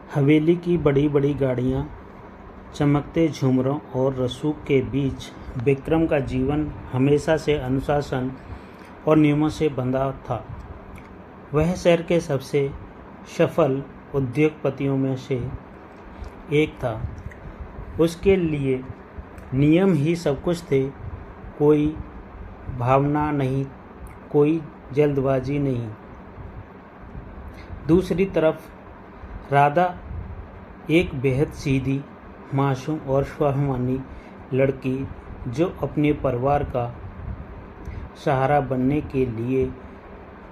हवेली की बड़ी बड़ी गाड़ियाँ, चमकते झूमरों और रसूख के बीच विक्रम का जीवन हमेशा से अनुशासन और नियमों से बंधा था। वह शहर के सबसे सफल उद्योगपतियों में से एक था। उसके लिए नियम ही सब कुछ थे। कोई भावना नहीं, कोई जल्दबाजी नहीं। दूसरी तरफ राधा एक बेहद सीधी, मासूम और स्वाभिमानी लड़की, जो अपने परिवार का सहारा बनने के लिए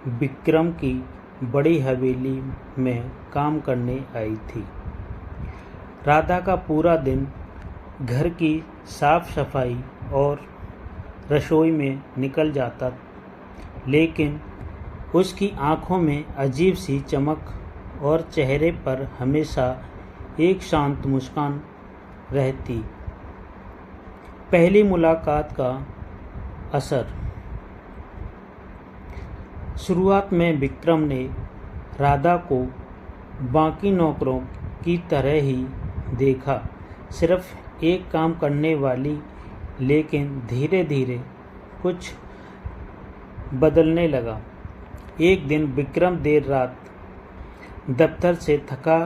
विक्रम की बड़ी हवेली में काम करने आई थी। राधा का पूरा दिन घर की साफ सफाई और रसोई में निकल जाता, लेकिन उसकी आंखों में अजीब सी चमक और चेहरे पर हमेशा एक शांत मुस्कान रहती। पहली मुलाकात का असर। शुरुआत में विक्रम ने राधा को बाकी नौकरों की तरह ही देखा, सिर्फ एक काम करने वाली। लेकिन धीरे धीरे कुछ बदलने लगा। एक दिन विक्रम देर रात दफ्तर से थका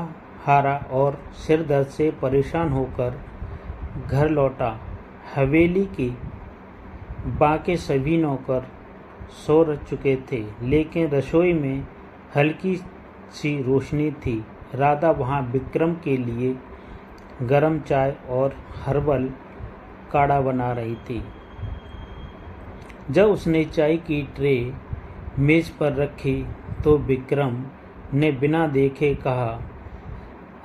हारा और सिर दर्द से परेशान होकर घर लौटा। हवेली के बाकी सभी नौकर सो चुके थे, लेकिन रसोई में हल्की सी रोशनी थी। राधा वहाँ विक्रम के लिए गरम चाय और हर्बल काढ़ा बना रही थी। जब उसने चाय की ट्रे मेज पर रखी तो विक्रम ने बिना देखे कहा,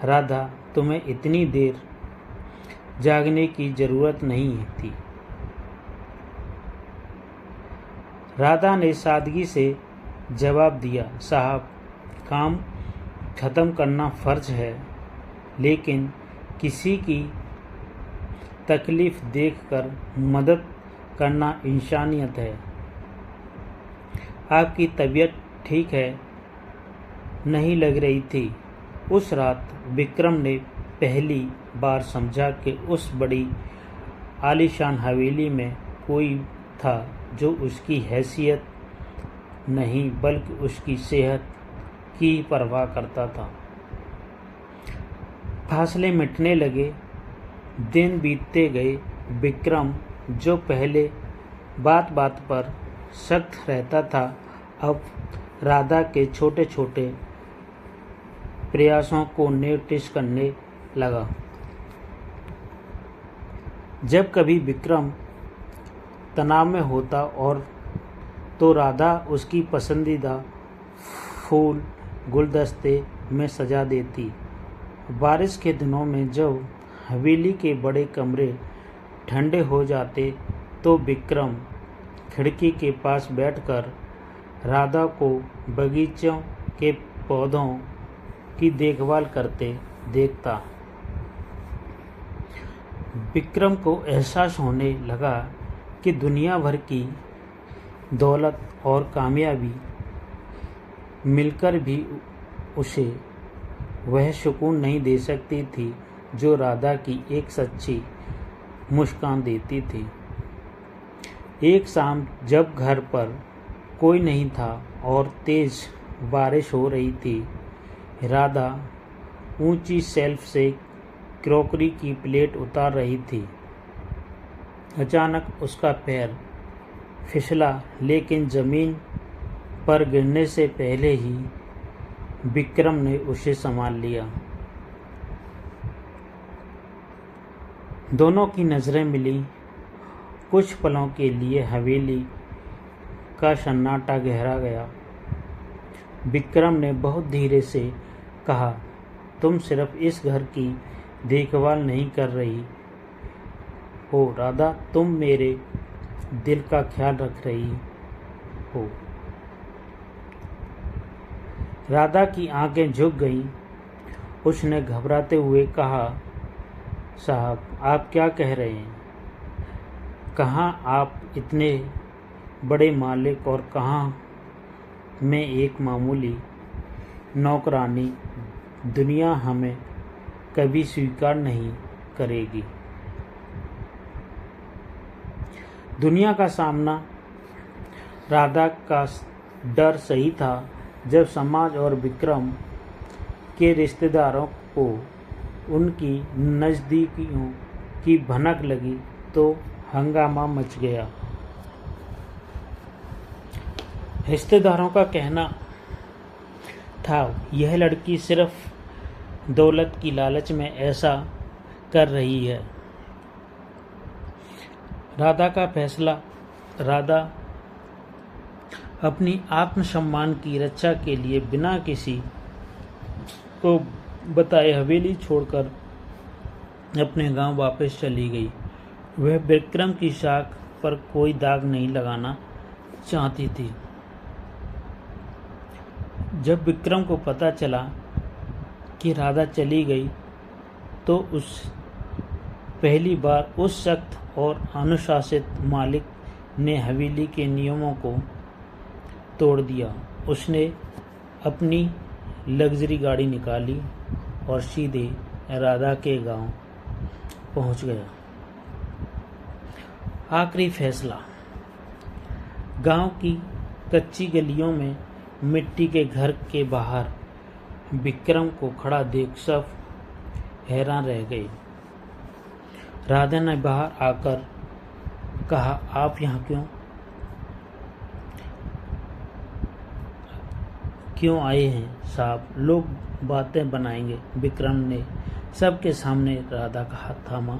राधा, तुम्हें इतनी देर जागने की जरूरत नहीं थी। राधा ने सादगी से जवाब दिया, साहब, काम खत्म करना फर्ज है, लेकिन किसी की तकलीफ देखकर मदद करना इंसानियत है। आपकी तबीयत ठीक है नहीं लग रही थी। उस रात विक्रम ने पहली बार समझा कि उस बड़ी आलीशान हवेली में कोई था जो उसकी हैसियत नहीं बल्कि उसकी सेहत की परवाह करता था। फासले मिटने लगे, दिन बीतते गए। विक्रम, जो पहले बात बात पर सख्त रहता था, अब राधा के छोटे छोटे प्रयासों को नोटिस करने लगा। जब कभी विक्रम तनाव में होता और तो राधा उसकी पसंदीदा फूल गुलदस्ते में सजा देती। बारिश के दिनों में जब हवेली के बड़े कमरे ठंडे हो जाते तो विक्रम खिड़की के पास बैठकर राधा को बगीचों के पौधों की देखभाल करते देखता। विक्रम को एहसास होने लगा कि दुनिया भर की दौलत और कामयाबी मिलकर भी उसे वह सुकून नहीं दे सकती थी जो राधा की एक सच्ची मुस्कान देती थी। एक शाम जब घर पर कोई नहीं था और तेज बारिश हो रही थी, राधा ऊंची शेल्फ से क्रॉकरी की प्लेट उतार रही थी। अचानक उसका पैर फिसला, लेकिन जमीन पर गिरने से पहले ही विक्रम ने उसे संभाल लिया। दोनों की नज़रें मिली। कुछ पलों के लिए हवेली का सन्नाटा गहरा गया। विक्रम ने बहुत धीरे से कहा, तुम सिर्फ इस घर की देखभाल नहीं कर रही हो राधा, तुम मेरे दिल का ख्याल रख रही हो। राधा की आंखें झुक गईं। उसने घबराते हुए कहा, साहब, आप क्या कह रहे हैं? कहाँ आप इतने बड़े मालिक और कहाँ मैं एक मामूली नौकरानी। दुनिया हमें कभी स्वीकार नहीं करेगी। दुनिया का सामना राधा का डर सही था। जब समाज और विक्रम के रिश्तेदारों को उनकी नज़दीकियों की भनक लगी तो हंगामा मच गया। रिश्तेदारों का कहना था यह लड़की सिर्फ दौलत की लालच में ऐसा कर रही है। राधा का फैसला। राधा अपनी आत्मसम्मान की रक्षा के लिए बिना किसी को बताए हवेली छोड़कर अपने गांव वापस चली गई। वह विक्रम की साख पर कोई दाग नहीं लगाना चाहती थी। जब विक्रम को पता चला कि राधा चली गई तो पहली बार उस सख्त और अनुशासित मालिक ने हवेली के नियमों को तोड़ दिया। उसने अपनी लग्जरी गाड़ी निकाली और सीधे राधा के गांव पहुंच गया। आखिरी फैसला। गांव की कच्ची गलियों में मिट्टी के घर के बाहर विक्रम को खड़ा देख सब हैरान रह गए। राधा ने बाहर आकर कहा, आप यहाँ क्यों आए हैं साहब? लोग बातें बनाएंगे। विक्रम ने सबके सामने राधा का हाथ थामा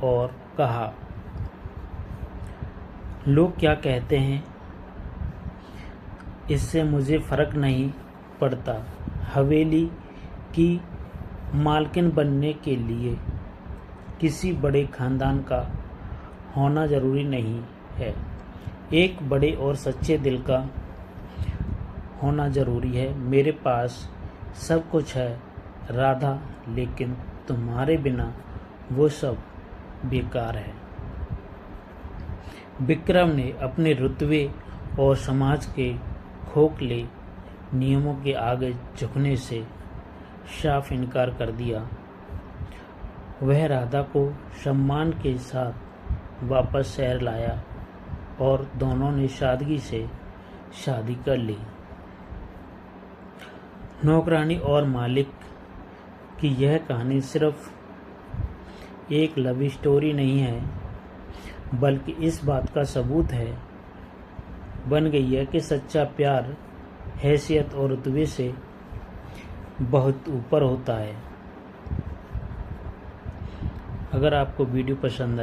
और कहा, लोग क्या कहते हैं इससे मुझे फर्क नहीं पड़ता। हवेली की मालकिन बनने के लिए किसी बड़े खानदान का होना जरूरी नहीं है। एक बड़े और सच्चे दिल का होना जरूरी है। मेरे पास सब कुछ है राधा, लेकिन तुम्हारे बिना वो सब बेकार है। विक्रम ने अपने रुतबे और समाज के खोखले नियमों के आगे झुकने से साफ इनकार कर दिया। वह राधा को सम्मान के साथ वापस शहर लाया और दोनों ने सादगी से शादी कर ली। नौकरानी और मालिक की यह कहानी सिर्फ एक लव स्टोरी नहीं है, बल्कि इस बात का सबूत बन गई है कि सच्चा प्यार हैसियत और रुतबे से बहुत ऊपर होता है। अगर आपको वीडियो पसंद आई